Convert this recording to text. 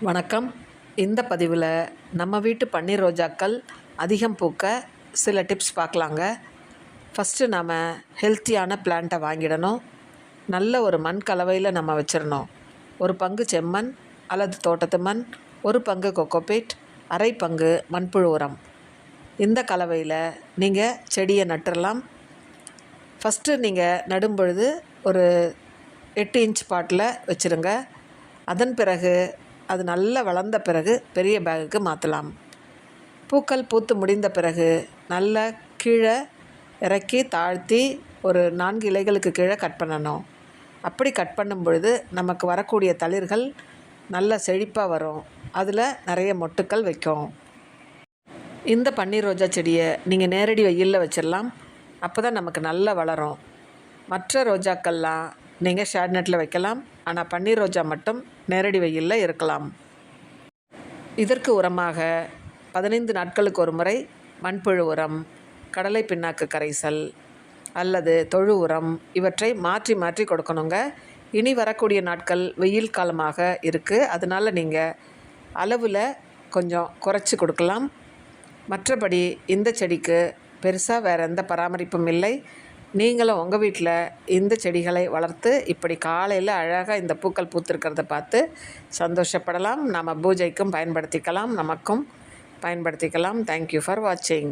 வணக்கம். இந்த பதிவில் நம்ம வீட்டு பன்னீர் ரோஜாக்கள் அதிகம் பூக்க சில டிப்ஸ் பார்க்கலாங்க. ஃபஸ்ட்டு நாம் ஹெல்த்தியான பிளான்ட்டை வாங்கிடணும். நல்ல ஒரு மண் கலவையில் நம்ம வச்சிடணும். ஒரு பங்கு செம்மண் அல்லது தோட்டத்து மண், ஒரு பங்கு கொக்கோபீட், அரை பங்கு மண்புழு உரம். இந்த கலவையில் நீங்கள் செடியை நட்டுடலாம். ஃபஸ்ட்டு நீங்கள் நடும்பொழுது ஒரு 8 இன்ச் பாட்டில் வச்சுருங்க. அதன் பிறகு அது நல்லா வளர்ந்த பிறகு பெரிய பேகுக்கு மாற்றலாம். பூக்கள் பூத்து முடிந்த பிறகு நல்லா கீழே இறக்கி தாழ்த்தி ஒரு 4 இலைகளுக்கு கீழே கட் பண்ணணும். அப்படி கட் பண்ணும் பொழுது நமக்கு வரக்கூடிய தளிர்கள் நல்ல செழிப்பாக வரும். அதில் நிறைய மொட்டுக்கள் வைக்கும். இந்த பன்னீர் ரோஜா செடியை நீங்கள் நேரடி வெயிலில் வச்சிடலாம். அப்போ தான் நமக்கு நல்லா வளரும். மற்ற ரோஜாக்கள்லாம் நீங்கள் ஷேட் நெட்டில் வைக்கலாம். ஆனால் பன்னீர் ரோஜா மட்டும் நேரடி வெயிலில் இருக்கலாம். இதற்கு உரமாக 15 நாட்களுக்கு ஒரு முறை மண்புழு உரம், கடலை பிண்ணாக்கு கரைசல் அல்லது தொழு உரம் இவற்றை மாற்றி மாற்றி கொடுக்கணுங்க. இனி வரக்கூடிய நாட்கள் வெயில் காலமாக இருக்குது. அதனால் நீங்கள் அளவில் கொஞ்சம் குறைச்சி கொடுக்கலாம். மற்றபடி இந்த செடிக்கு பெருசாக வேறு எந்த பராமரிப்பும் இல்லை. நீங்களும் உங்கள் வீட்டில் இந்த செடிகளை வளர்த்து இப்படி காலையில் அழகாக இந்த பூக்கள் பூத்திருக்கிறத பார்த்து சந்தோஷப்படலாம். நம்ம பூஜைக்கும் பயன்படுத்திக்கலாம், நமக்கும் பயன்படுத்திக்கலாம். தேங்க்யூ ஃபார் வாட்சிங்.